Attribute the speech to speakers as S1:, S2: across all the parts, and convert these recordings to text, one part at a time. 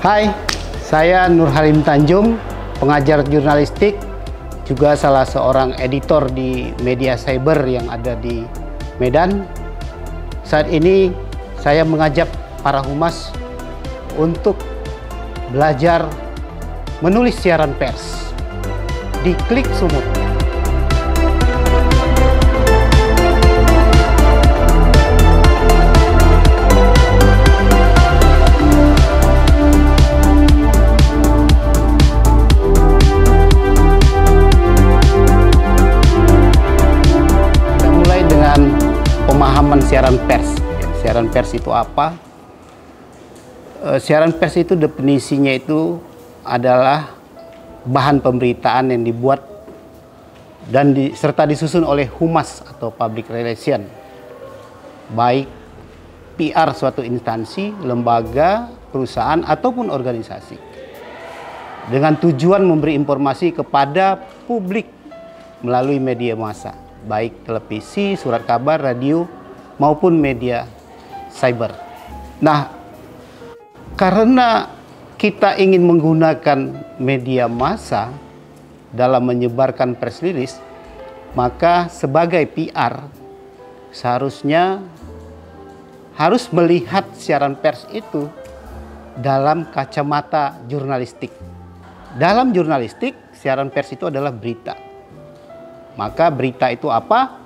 S1: Hai, saya Nur Halim Tanjung, pengajar jurnalistik, juga salah seorang editor di media cyber yang ada di Medan. Saat ini saya mengajak para humas untuk belajar menulis siaran pers di Klik Sumut. Pemahaman siaran pers. Siaran pers itu apa? Siaran pers itu definisinya itu adalah bahan pemberitaan yang dibuat dan serta disusun oleh humas atau public relation, baik PR suatu instansi, lembaga, perusahaan ataupun organisasi, dengan tujuan memberi informasi kepada publik melalui media massa, baik televisi, surat kabar, radio, maupun media cyber. Nah, karena kita ingin menggunakan media massa dalam menyebarkan press release, maka sebagai PR seharusnya harus melihat siaran pers itu dalam kacamata jurnalistik. Dalam jurnalistik, siaran pers itu adalah berita. Maka berita itu apa?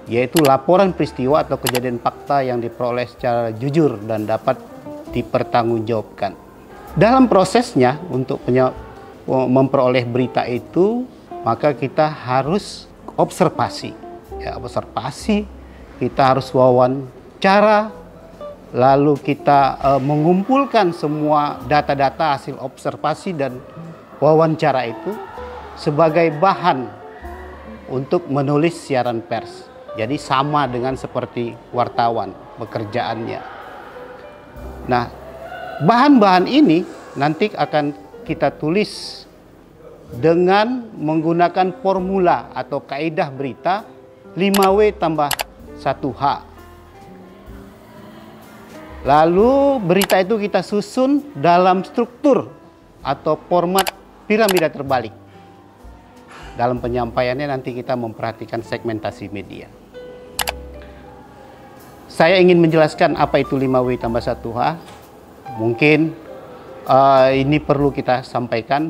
S1: Yaitu laporan peristiwa atau kejadian fakta yang diperoleh secara jujur dan dapat dipertanggungjawabkan. Dalam prosesnya untuk memperoleh berita itu, maka kita harus observasi. Ya, observasi, kita harus wawancara, lalu kita mengumpulkan semua data-data hasil observasi dan wawancara itu sebagai bahan untuk menulis siaran pers. Jadi sama dengan seperti wartawan pekerjaannya. Nah, bahan-bahan ini nanti akan kita tulis dengan menggunakan formula atau kaidah berita 5W tambah 1H. Lalu berita itu kita susun dalam struktur atau format piramida terbalik. Dalam penyampaiannya nanti kita memperhatikan segmentasi media. Saya ingin menjelaskan apa itu 5W tambah 1H. Mungkin ini perlu kita sampaikan.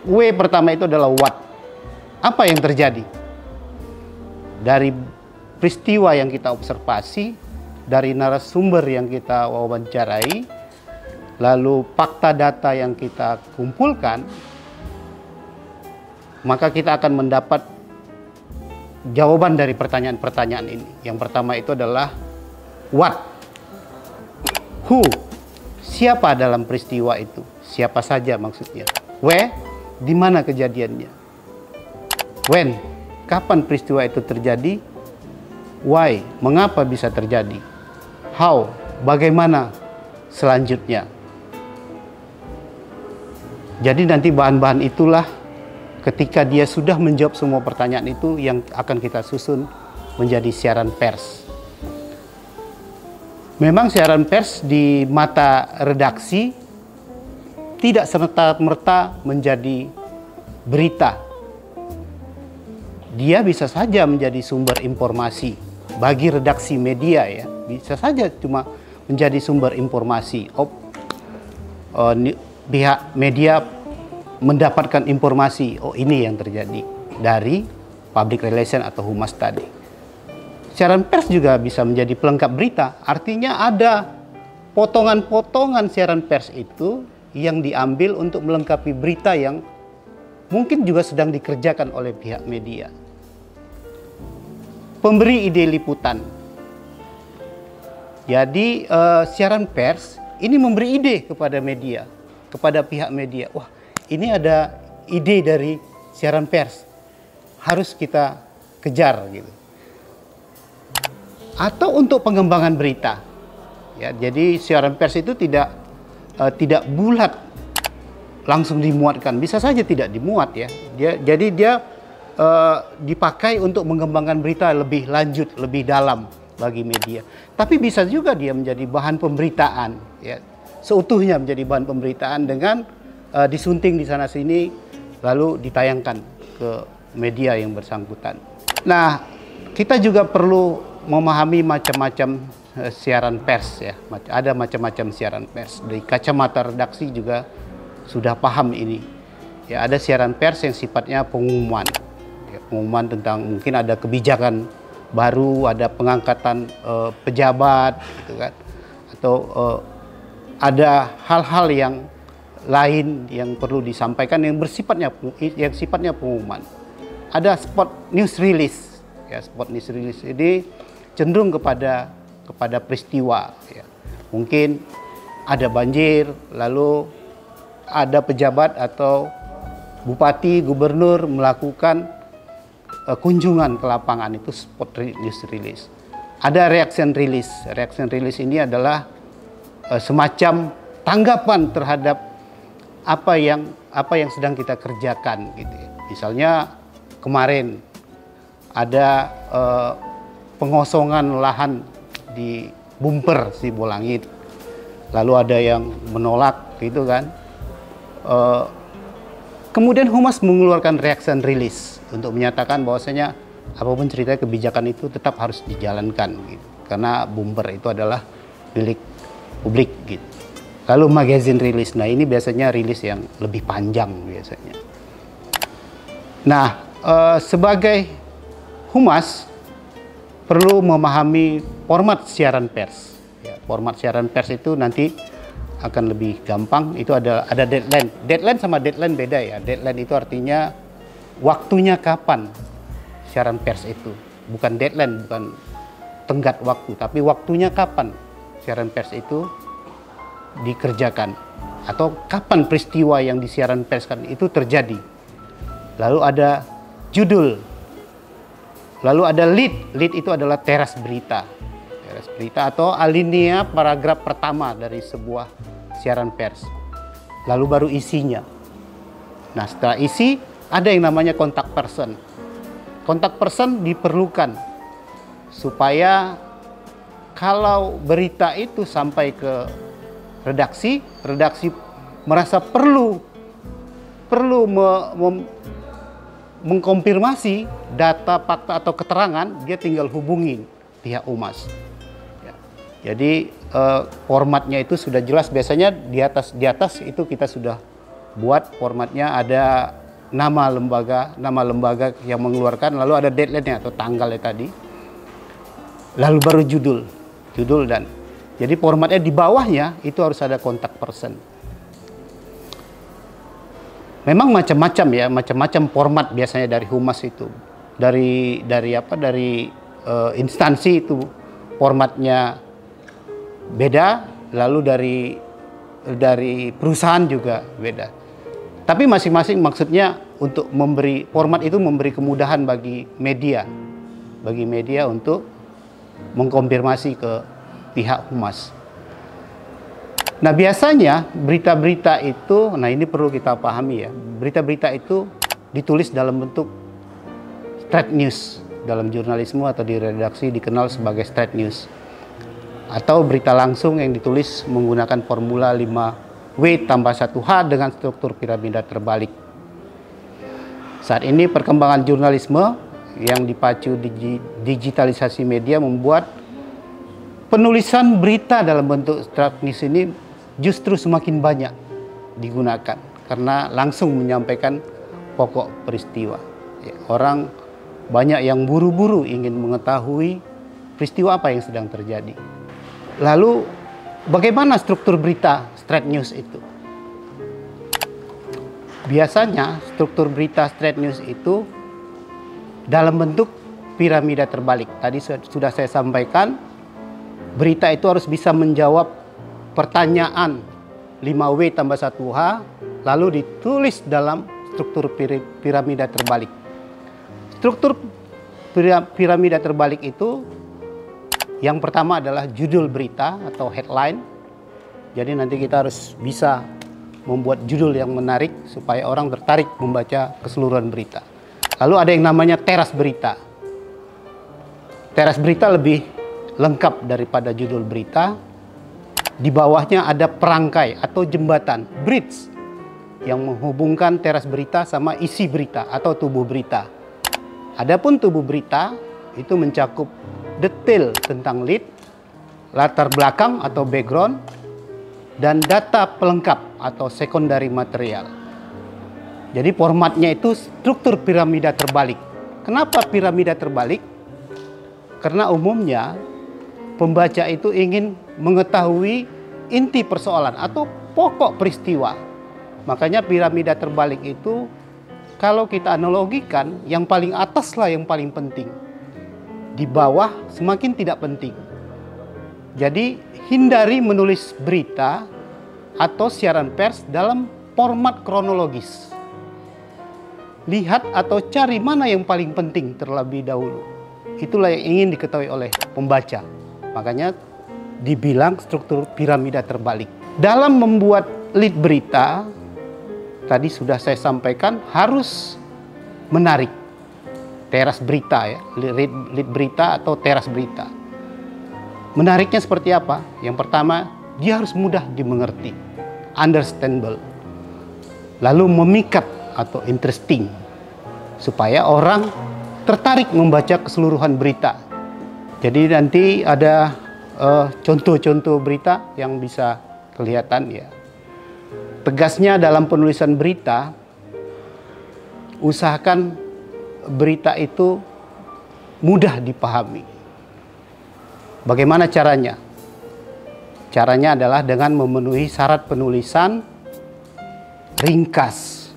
S1: W pertama itu adalah what. Apa yang terjadi? Dari peristiwa yang kita observasi, dari narasumber yang kita wawancarai, lalu fakta data yang kita kumpulkan, maka kita akan mendapat jawaban dari pertanyaan-pertanyaan ini. Yang pertama itu adalah what, who, siapa dalam peristiwa itu, siapa saja maksudnya. Where, di mana kejadiannya. When, kapan peristiwa itu terjadi. Why, mengapa bisa terjadi. How, bagaimana selanjutnya. Jadi nanti bahan-bahan itulah ketika dia sudah menjawab semua pertanyaan itu yang akan kita susun menjadi siaran pers. Memang siaran pers di mata redaksi tidak serta-merta menjadi berita. Dia bisa saja menjadi sumber informasi bagi redaksi media, ya. Bisa saja cuma menjadi sumber informasi. Pihak media mendapatkan informasi, oh ini yang terjadi dari public relation atau humas tadi. Siaran pers juga bisa menjadi pelengkap berita, artinya ada potongan-potongan siaran pers itu yang diambil untuk melengkapi berita yang mungkin juga sedang dikerjakan oleh pihak media. Pemberi ide liputan. Jadi siaran pers ini memberi ide kepada media, kepada pihak media. Wah, ini ada ide dari siaran pers, harus kita kejar gitu. Atau untuk pengembangan berita, ya. Jadi siaran pers itu tidak bulat langsung dimuatkan, bisa saja tidak dimuat, ya. Jadi dia dipakai untuk mengembangkan berita lebih lanjut, lebih dalam. bagi media. Tapi bisa juga dia menjadi bahan pemberitaan, ya, seutuhnya menjadi bahan pemberitaan dengan disunting di sana sini, lalu ditayangkan ke media yang bersangkutan. Nah, kita juga perlu memahami macam-macam siaran pers, ya. Ada macam-macam siaran pers. Dari kacamata redaksi juga sudah paham ini. Ya, ada siaran pers yang sifatnya pengumuman. Ya, pengumuman tentang mungkin ada kebijakan baru, ada pengangkatan pejabat, gitu kan. Atau ada hal-hal yang lain yang perlu disampaikan yang sifatnya pengumuman. Ada spot news release, ya, spot news release ini cenderung kepada peristiwa, ya. Mungkin ada banjir, lalu ada pejabat atau bupati, gubernur melakukan kunjungan ke lapangan, itu spot news release. Ada reaction release. Reaction release ini adalah semacam tanggapan terhadap apa yang sedang kita kerjakan, gitu ya. Misalnya kemarin ada pengosongan lahan di Bumper Sibolangit, lalu ada yang menolak, gitu kan. Kemudian Humas mengeluarkan reaction release untuk menyatakan bahwasanya apapun cerita kebijakan itu tetap harus dijalankan, gitu. Karena Bumper itu adalah milik publik, gitu. Lalu magazine rilis, nah ini biasanya rilis yang lebih panjang biasanya. Nah, sebagai humas perlu memahami format siaran pers. Ya, format siaran pers itu nanti akan lebih gampang. Itu ada deadline. Deadline sama deadline beda, ya. Deadline itu artinya waktunya kapan siaran pers itu. Bukan deadline, bukan tenggat waktu, tapi waktunya kapan siaran pers itu dikerjakan, atau kapan peristiwa yang disiaran perskan itu terjadi. Lalu ada judul, lalu ada lead. Lead itu adalah teras berita atau alinea paragraf pertama dari sebuah siaran pers. Lalu baru isinya. Nah, setelah isi ada yang namanya kontak person. Kontak person diperlukan supaya kalau berita itu sampai ke redaksi merasa perlu mengkonfirmasi data, fakta atau keterangan, dia tinggal hubungi pihak humas. Ya. Jadi formatnya itu sudah jelas. Biasanya di atas itu kita sudah buat formatnya, ada nama lembaga yang mengeluarkan, lalu ada deadline-nya atau tanggalnya tadi, lalu baru judul dan jadi formatnya di bawahnya itu harus ada kontak person. Memang macam-macam, ya, macam-macam format biasanya dari humas itu. Dari instansi itu formatnya beda, lalu dari perusahaan juga beda. Tapi masing-masing maksudnya untuk memberi format itu, memberi kemudahan bagi media untuk mengkonfirmasi ke pihak humas. Nah, biasanya berita-berita itu, nah ini perlu kita pahami, ya. Berita-berita itu ditulis dalam bentuk straight news. Dalam jurnalisme atau di redaksi dikenal sebagai straight news. Atau berita langsung yang ditulis menggunakan formula 5W tambah 1H dengan struktur piramida terbalik. Saat ini perkembangan jurnalisme yang dipacu digitalisasi media membuat penulisan berita dalam bentuk straight news ini justru semakin banyak digunakan karena langsung menyampaikan pokok peristiwa. Ya, orang banyak yang buru-buru ingin mengetahui peristiwa apa yang sedang terjadi. Lalu bagaimana struktur berita straight news itu? Biasanya struktur berita straight news itu dalam bentuk piramida terbalik. Tadi sudah saya sampaikan, berita itu harus bisa menjawab pertanyaan 5W tambah 1H, lalu ditulis dalam struktur piramida terbalik. Struktur piramida terbalik itu yang pertama adalah judul berita atau headline. Jadi nanti kita harus bisa membuat judul yang menarik supaya orang tertarik membaca keseluruhan berita. Lalu ada yang namanya teras berita. Teras berita lebih lengkap daripada judul berita. Di bawahnya ada perangkai atau jembatan, bridge, yang menghubungkan teras berita sama isi berita atau tubuh berita. Adapun tubuh berita itu mencakup detail tentang lead, latar belakang atau background, dan data pelengkap atau secondary material. Jadi formatnya itu struktur piramida terbalik. Kenapa piramida terbalik? Karena umumnya pembaca itu ingin mengetahui inti persoalan atau pokok peristiwa. Makanya piramida terbalik itu kalau kita analogikan, yang paling atas lah yang paling penting. Di bawah semakin tidak penting. Jadi hindari menulis berita atau siaran pers dalam format kronologis. Lihat atau cari mana yang paling penting terlebih dahulu. Itulah yang ingin diketahui oleh pembaca. Makanya dibilang struktur piramida terbalik. Dalam membuat lead berita, tadi sudah saya sampaikan harus menarik. Teras berita ya, lead berita atau teras berita. Menariknya seperti apa? Yang pertama, dia harus mudah dimengerti, understandable. Lalu memikat atau interesting, supaya orang tertarik membaca keseluruhan berita. Jadi nanti ada contoh-contoh berita yang bisa kelihatan ya. Tegasnya dalam penulisan berita, usahakan berita itu mudah dipahami. Bagaimana caranya? Caranya adalah dengan memenuhi syarat penulisan ringkas.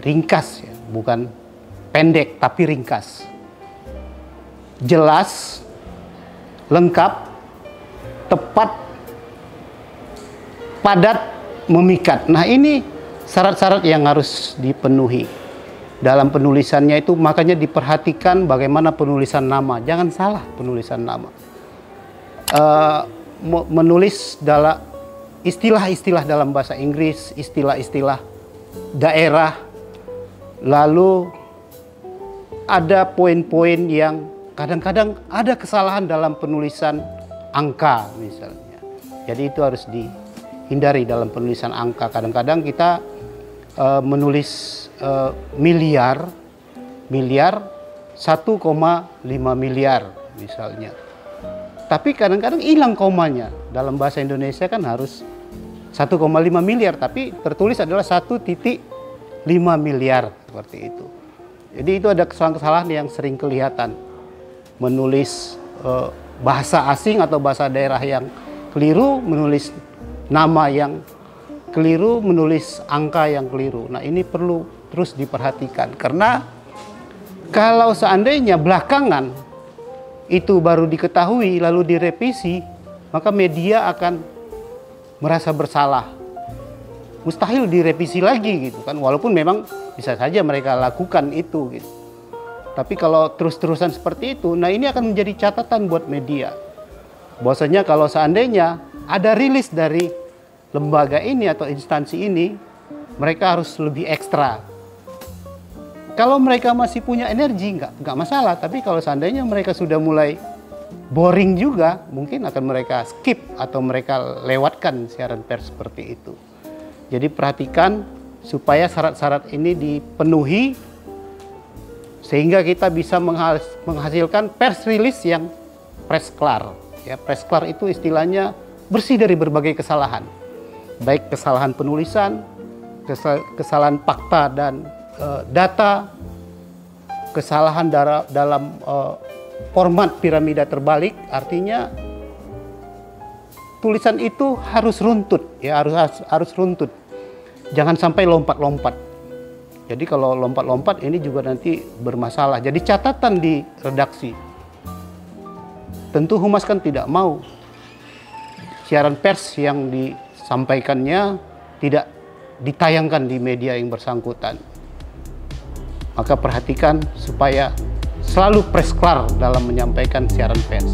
S1: Ringkas ya, bukan pendek tapi ringkas. Jelas, lengkap, tepat, padat, memikat. Nah, ini syarat-syarat yang harus dipenuhi dalam penulisannya itu. Makanya diperhatikan bagaimana penulisan nama. Jangan salah penulisan nama. Menulis dalam istilah-istilah dalam bahasa Inggris, istilah-istilah daerah, lalu ada poin-poin yang kadang-kadang ada kesalahan dalam penulisan angka misalnya. Jadi itu harus dihindari dalam penulisan angka. Kadang-kadang kita menulis miliar 1,5 miliar misalnya. Tapi kadang-kadang hilang komanya. Dalam bahasa Indonesia kan harus 1,5 miliar, tapi tertulis adalah 1,5 miliar seperti itu. Jadi itu ada kesalahan-kesalahan yang sering kelihatan. Menulis bahasa asing atau bahasa daerah yang keliru, menulis nama yang keliru, menulis angka yang keliru. Nah, ini perlu terus diperhatikan. Karena kalau seandainya belakangan itu baru diketahui lalu direvisi, maka media akan merasa bersalah. Mustahil direvisi lagi gitu kan, walaupun memang bisa saja mereka lakukan itu gitu. Tapi kalau terus-terusan seperti itu, nah ini akan menjadi catatan buat media. Bahwasanya kalau seandainya ada rilis dari lembaga ini atau instansi ini, mereka harus lebih ekstra. Kalau mereka masih punya energi, nggak masalah. Tapi kalau seandainya mereka sudah mulai boring juga, mungkin akan mereka skip atau mereka lewatkan siaran pers seperti itu. Jadi perhatikan supaya syarat-syarat ini dipenuhi, sehingga kita bisa menghasilkan pers rilis yang press clear. Ya, press clear itu istilahnya bersih dari berbagai kesalahan. Baik kesalahan penulisan, kesalahan fakta dan data, kesalahan dalam format piramida terbalik. Artinya tulisan itu harus runtut, ya harus runtut. Jangan sampai lompat-lompat. Jadi kalau lompat-lompat ini juga nanti bermasalah. Jadi catatan di redaksi. Tentu Humas kan tidak mau siaran pers yang disampaikannya tidak ditayangkan di media yang bersangkutan. Maka perhatikan supaya selalu press clear dalam menyampaikan siaran pers.